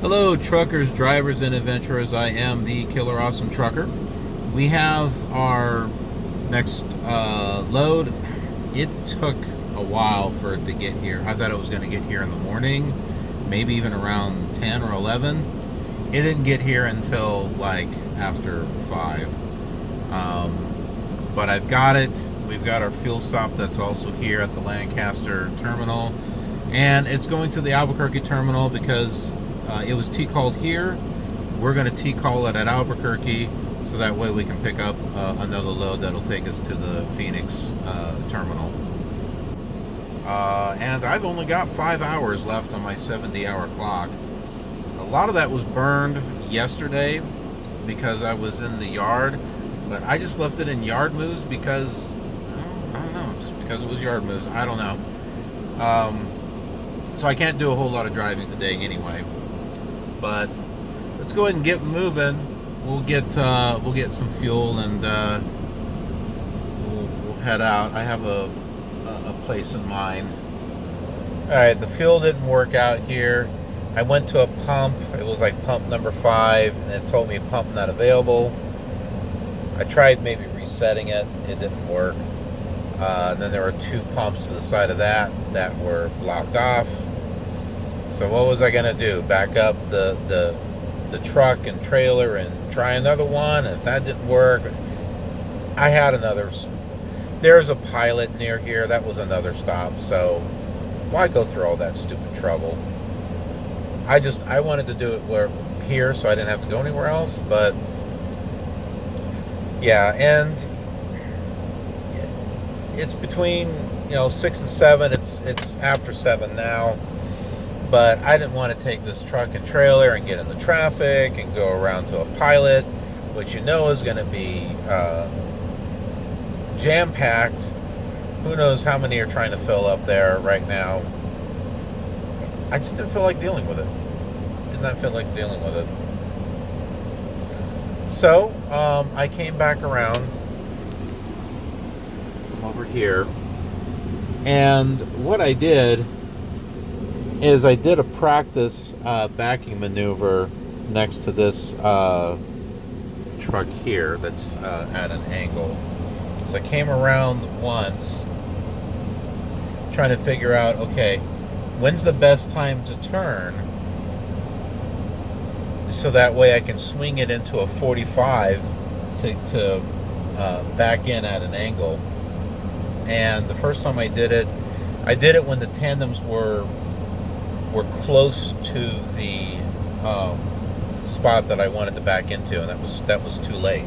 Hello, truckers, drivers, and adventurers. I am the Killer Awesome Trucker. We have our next load. It took a while for it to get here. I thought it was going to get here in the morning, maybe even around 10 or 11. It didn't get here until like after 5. But I've got it. We've got our fuel stop that's also here at the Lancaster terminal. And it's going to the Albuquerque terminal because it was T-called here. We're going to T-call it at Albuquerque, so that way we can pick up another load that'll take us to the Phoenix terminal. And I've only got 5 hours left on my 70-hour clock. A lot of that was burned yesterday because I was in the yard, but I just left it in yard moves because, I don't know, just because it was yard moves. I don't know. So I can't do a whole lot of driving today anyway. But let's go ahead and get moving. We'll get some fuel and we'll head out. I have a place in mind. All right, the fuel didn't work out here. I went to a pump. It was like pump number 5, and it told me pump not available. I tried maybe resetting it. It didn't work. Then there were 2 pumps to the side of that were blocked off. So what was I gonna do? Back up the truck and trailer and try another one? And if that didn't work, I had another. There's a pilot near here. That was another stop. So why go through all that stupid trouble? I wanted to do it here, so I didn't have to go anywhere else. But yeah, and it's between 6 and 7. It's after 7 now. But I didn't want to take this truck and trailer and get in the traffic and go around to a pilot, which is going to be jam-packed. Who knows how many are trying to fill up there right now. I just didn't feel like dealing with it. Did not feel like dealing with it. So, I came back around from over here. And what I did is I did a practice backing maneuver next to this truck here that's at an angle. So I came around once trying to figure out, okay, when's the best time to turn so that way I can swing it into a 45 to back in at an angle. And the first time I did it when the tandems were close to the spot that I wanted to back into, and that was too late.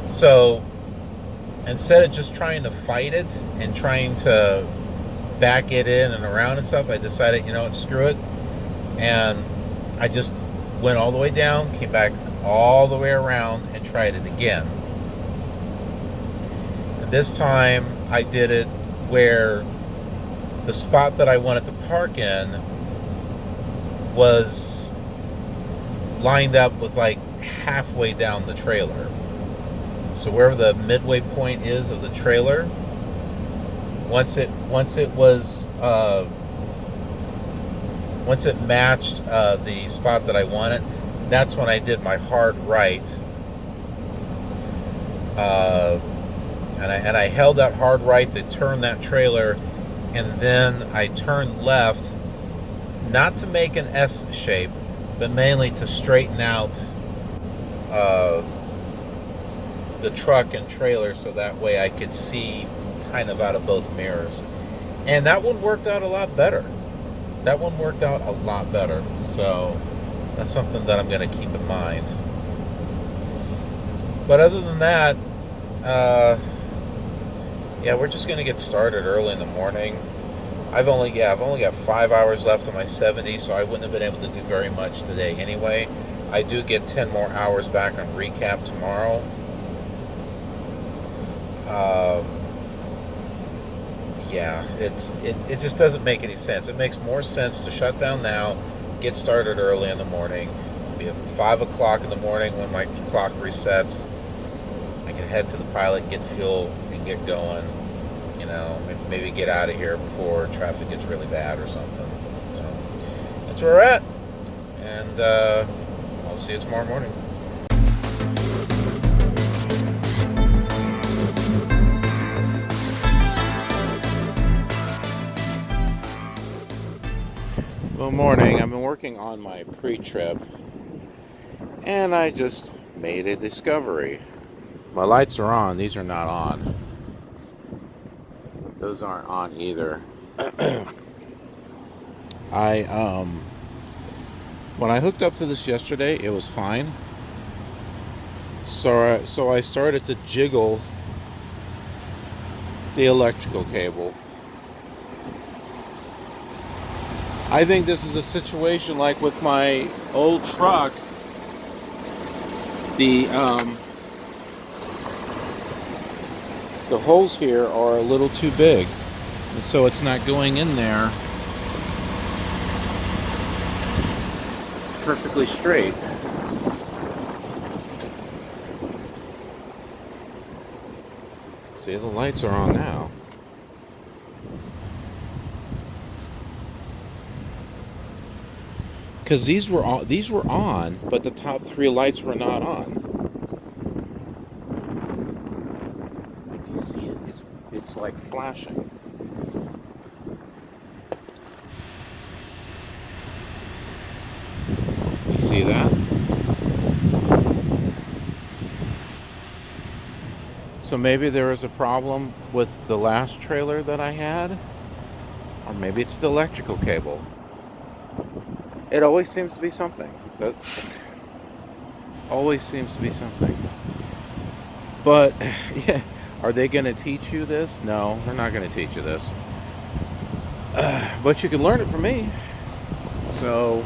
So instead of just trying to fight it and trying to back it in and around and stuff, I decided, screw it, and I just went all the way down, came back all the way around, and tried it again. And this time I did it where the spot that I wanted to park in was lined up with like halfway down the trailer. So wherever the midway point is of the trailer, once it matched the spot that I wanted, that's when I did my hard right. And I held that hard right to turn that trailer, and then I turned left, not to make an S shape, but mainly to straighten out the truck and trailer so that way I could see kind of out of both mirrors. And that one worked out a lot better. So that's something that I'm going to keep in mind. But other than that, yeah, we're just going to get started early in the morning. I've only got 5 hours left on my 70, so I wouldn't have been able to do very much today anyway. I do get 10 more hours back on recap tomorrow. Yeah, it just doesn't make any sense. It makes more sense to shut down now, get started early in the morning, be at 5 o'clock in the morning when my clock resets. I can head to the pilot, get fuel, and get going. Maybe get out of here before traffic gets really bad or something. So that's where we're at. and I'll see you tomorrow morning. Good morning. I've been working on my pre-trip, and I just made a discovery. My lights are on. These are not on. Those aren't on either. When I hooked up to this yesterday, it was fine. So I started to jiggle the electrical cable. I think this is a situation like with my old truck. The holes here are a little too big, and so it's not going in there perfectly straight. See, the lights are on now. Because these were on, but the top 3 lights were not on. Do you see it? It's like flashing. You see that? So maybe there was a problem with the last trailer that I had, or maybe it's the electrical cable. It always seems to be something. That always seems to be something. But yeah, are they going to teach you this? No, they're not going to teach you this. But you can learn it from me. So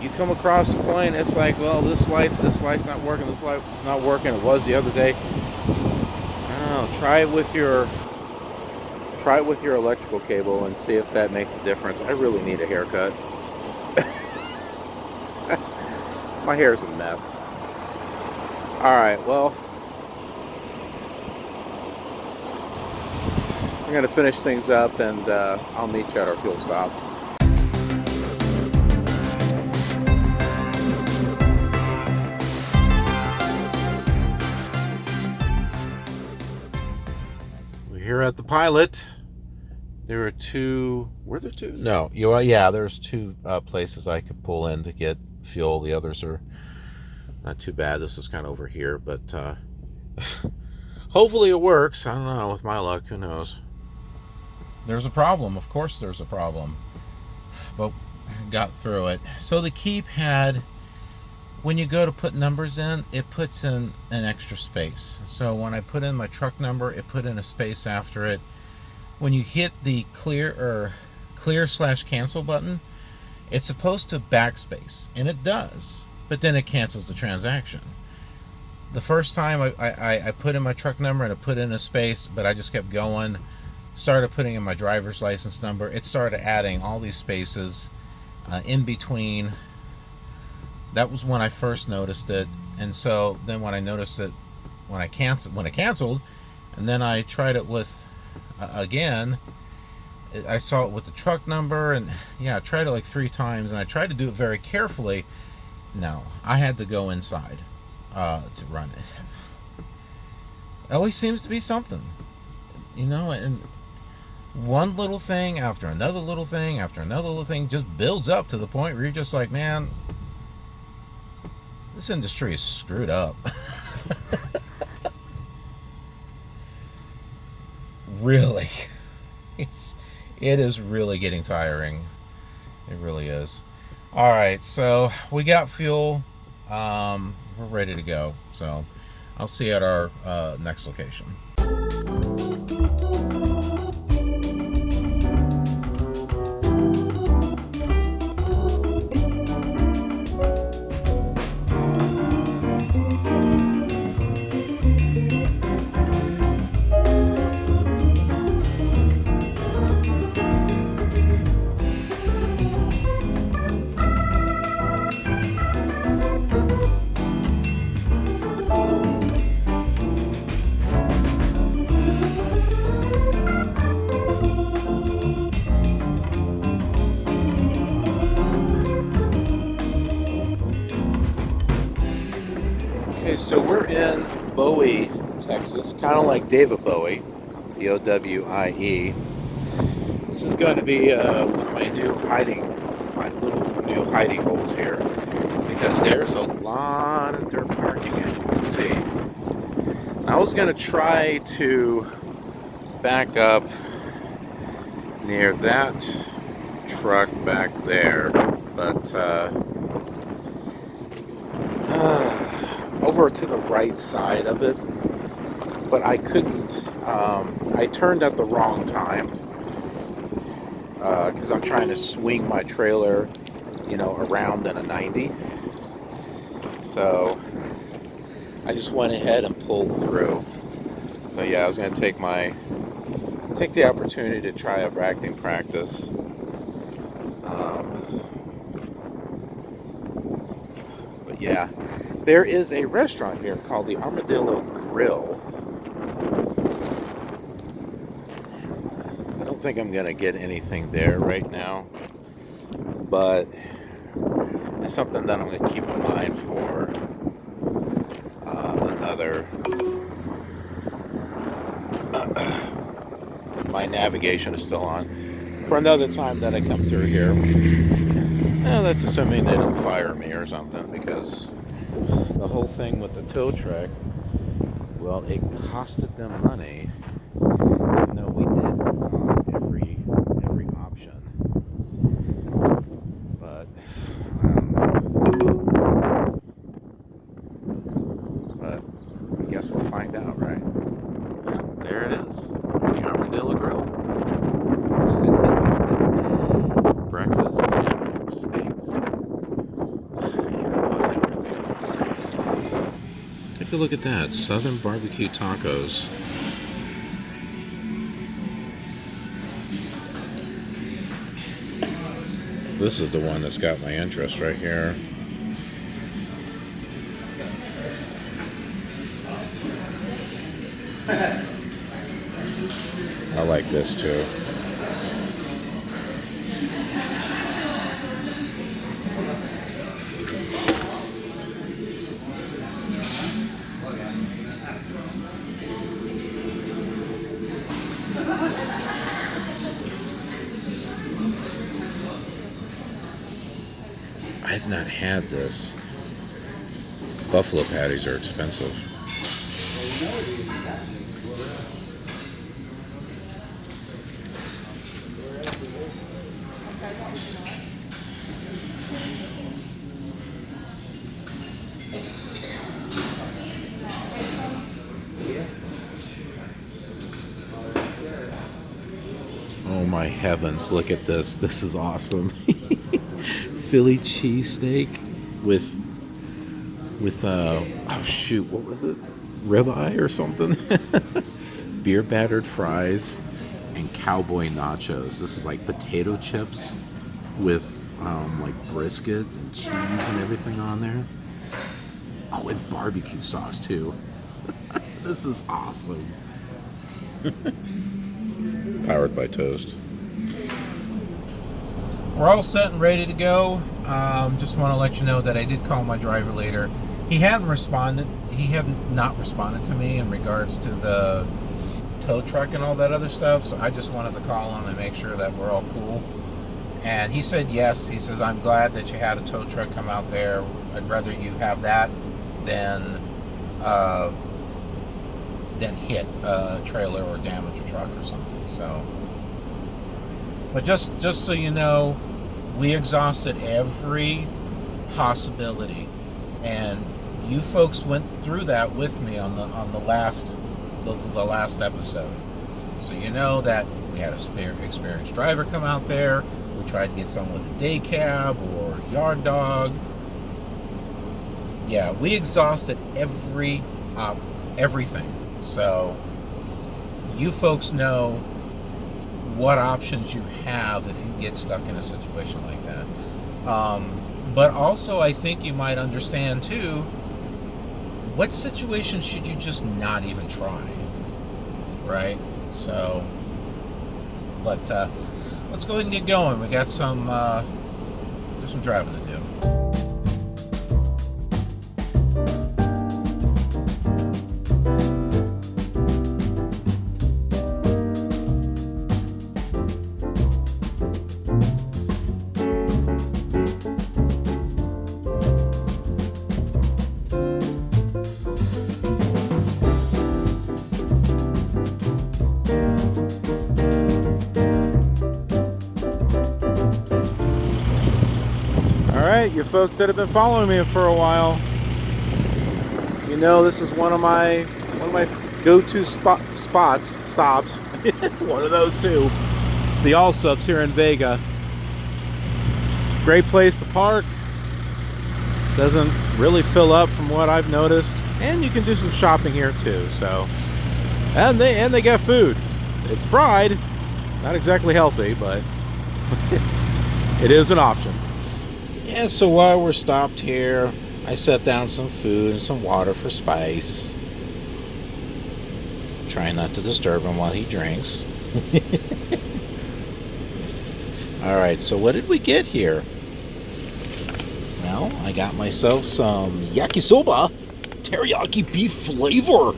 you come across a point, it's like, well, this light's not working. This light's not working. It was the other day. Oh, try it with your electrical cable and see if that makes a difference. I really need a haircut. My hair's a mess. Alright, well, I'm going to finish things up, and I'll meet you at our fuel stop. We're here at the Pilot. There are two. Were there two? No. Yeah, there's 2 places I could pull in to get fuel. The others are not too bad. This is kind of over here, but hopefully it works. I don't know. With my luck, who knows? There's a problem. Of course there's a problem. But got through it. So the keypad, when you go to put numbers in, it puts in an extra space. So when I put in my truck number, it put in a space after it. When you hit the clear/cancel button, it's supposed to backspace, and it does, but then it cancels the transaction. The first time I put in my truck number and I put in a space, but I just kept going, started putting in my driver's license number, it started adding all these spaces in between. That was when I first noticed it, and so then when I noticed it, when I canceled, and then I tried it with again, I saw it with the truck number, and yeah, I tried it like 3 times, and I tried to do it very carefully. No, I had to go inside to run it. It always seems to be something, and one little thing after another little thing after another little thing just builds up to the point where you're just like, man, this industry is screwed up. Really, it is really getting tiring. It really is. All right, so we got fuel. We're ready to go. So I'll see you at our next location. So we're in Bowie, Texas, kind of like David Bowie, Bowie. This is going to be one of my little new hiding holes here, because there's a lot of dirt parking, as you can see. I was going to try to back up near that truck back there, but over to the right side of it, but I couldn't. I turned at the wrong time because I'm trying to swing my trailer, around in a 90. So I just went ahead and pulled through. So yeah, I was going to take the opportunity to try a bracting practice. But yeah, there is a restaurant here called the Armadillo Grill. I don't think I'm going to get anything there right now, but it's something that I'm going to keep in mind for another my navigation is still on for another time that I come through here. Now that's assuming they don't fire me or something, because the whole thing with the tow truck, well, it costed them money. No, we did exhaust every option, but I guess we'll find out, right? Yeah, there it is, the Armadillo Grill. Breakfast, hamburgers, steaks. Take a look at that, Southern Barbecue Tacos. This is the one that's got my interest right here. I like this too. I've not had this. Buffalo patties are expensive. Oh my heavens, look at this. This is awesome. Philly cheesesteak with oh shoot, what was it? Ribeye or something? Beer battered fries and cowboy nachos. This is like potato chips with like brisket and cheese and everything on there. Oh, and barbecue sauce too. This is awesome. Powered by toast. We're all set and ready to go. Just want to let you know that I did call my driver later. He hadn't responded. He had not responded to me in regards to the tow truck and all that other stuff. So I just wanted to call him and make sure that we're all cool. And he said yes. He says, I'm glad that you had a tow truck come out there. I'd rather you have that than hit a trailer or damage a truck or something. So, but just so you know, we exhausted every possibility, and you folks went through that with me on the last episode. So you know that we had a experienced driver come out there. We tried to get someone with a day cab or yard dog. Yeah, we exhausted everything. So you folks know what options you have if you get stuck in a situation like that. But also, I think you might understand too, what situation should you just not even try, right? So, but let's go ahead and get going. We got some driving to do. You folks that have been following me for a while, you know this is one of my go-to stops. One of those two. The Allsups here in Vega. Great place to park. Doesn't really fill up from what I've noticed, and you can do some shopping here too. So, and they got food. It's fried, not exactly healthy, but it is an option. Yeah. So while we're stopped here, I set down some food and some water for Spice. Try not to disturb him while he drinks. Alright, so what did we get here? Well, I got myself some yakisoba. Teriyaki beef flavor.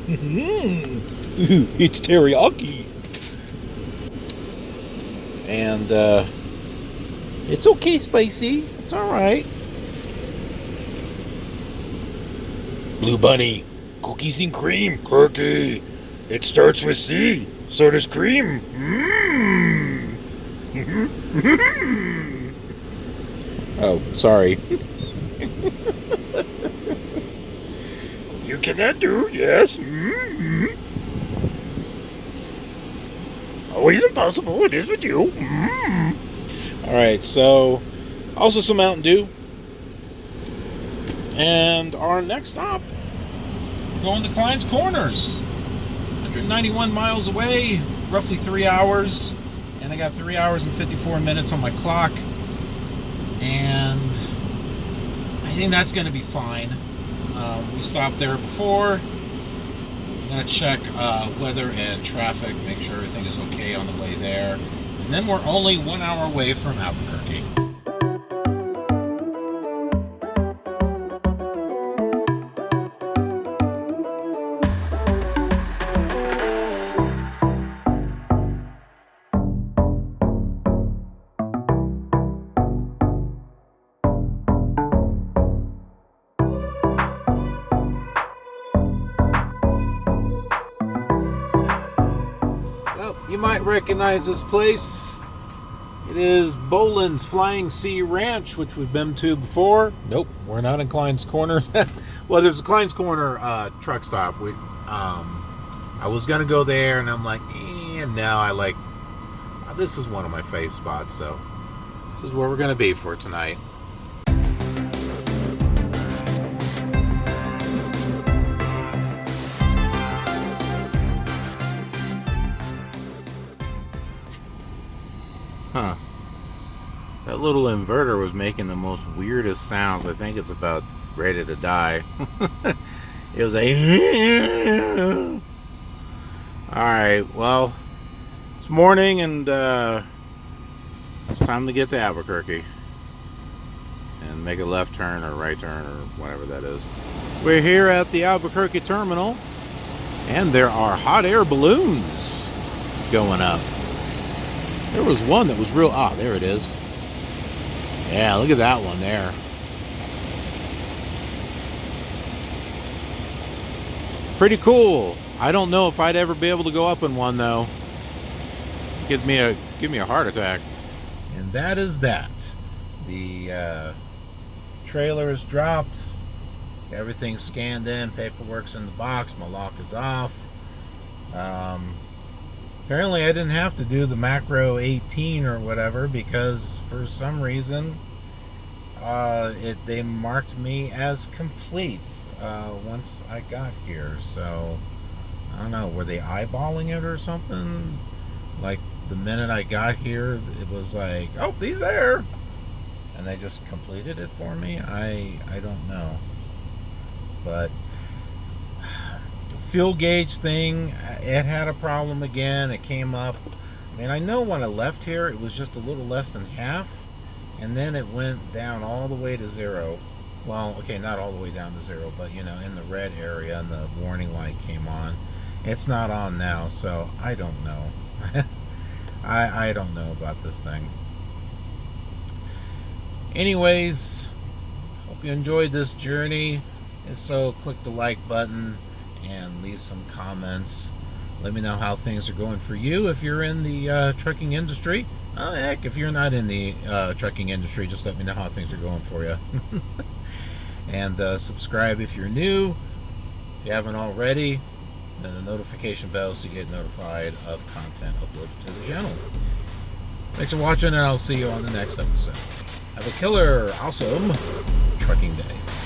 It's teriyaki. And it's okay, Spicy. It's alright. Blue Bunny, cookies and cream. Cookie. It starts with C, so does cream. Oh, sorry. You cannot do, yes. Always impossible, it is with you. Alright, so also some Mountain Dew. And our next stop, we're going to Klein's Corners. 191 miles away, roughly 3 hours, and I got 3 hours and 54 minutes on my clock, and I think that's going to be fine. We stopped there before. I'm going to check weather and traffic, make sure everything is okay on the way there, and then we're only 1 hour away from Albuquerque. You might recognize this place. It is Boland's Flying Sea Ranch, which we've been to before. Nope, we're not in Klein's Corner. Well, there's a Klein's Corner truck stop. I was gonna go there, and I'm like, now I like. This is one of my fave spots, so this is where we're gonna be for tonight. Huh. That little inverter was making the most weirdest sounds. I think it's about ready to die. It was a... Alright, well, it's morning and it's time to get to Albuquerque. And make a left turn or right turn or whatever that is. We're here at the Albuquerque terminal. And there are hot air balloons going up. There was one that was real... Ah, there it is. Yeah, look at that one there. Pretty cool. I don't know if I'd ever be able to go up in one, though. Give me a heart attack. And that is that. The trailer is dropped. Everything's scanned in. Paperwork's in the box. My lock is off. Apparently I didn't have to do the macro 18 or whatever because for some reason they marked me as complete once I got here. So I don't know, were they eyeballing it or something? Like the minute I got here it was like, oh, he's there, and they just completed it for me. I don't know, but fuel gauge thing, it had a problem again. It came up. I mean, I know when I left here it was just a little less than half, and then it went down all the way to 0. Well, okay, not all the way down to 0, but you know, in the red area, and the warning light came on. It's not on now, so I don't know. I don't know about this thing. Anyways, hope you enjoyed this journey. If so, click the like button and leave some comments. Let me know how things are going for you if you're in the trucking industry. Heck, if you're not in the trucking industry, just let me know how things are going for you. And subscribe if you're new. If you haven't already, then the notification bell so you get notified of content uploaded to the channel. Thanks for watching, and I'll see you on the next episode. Have a killer, awesome trucking day.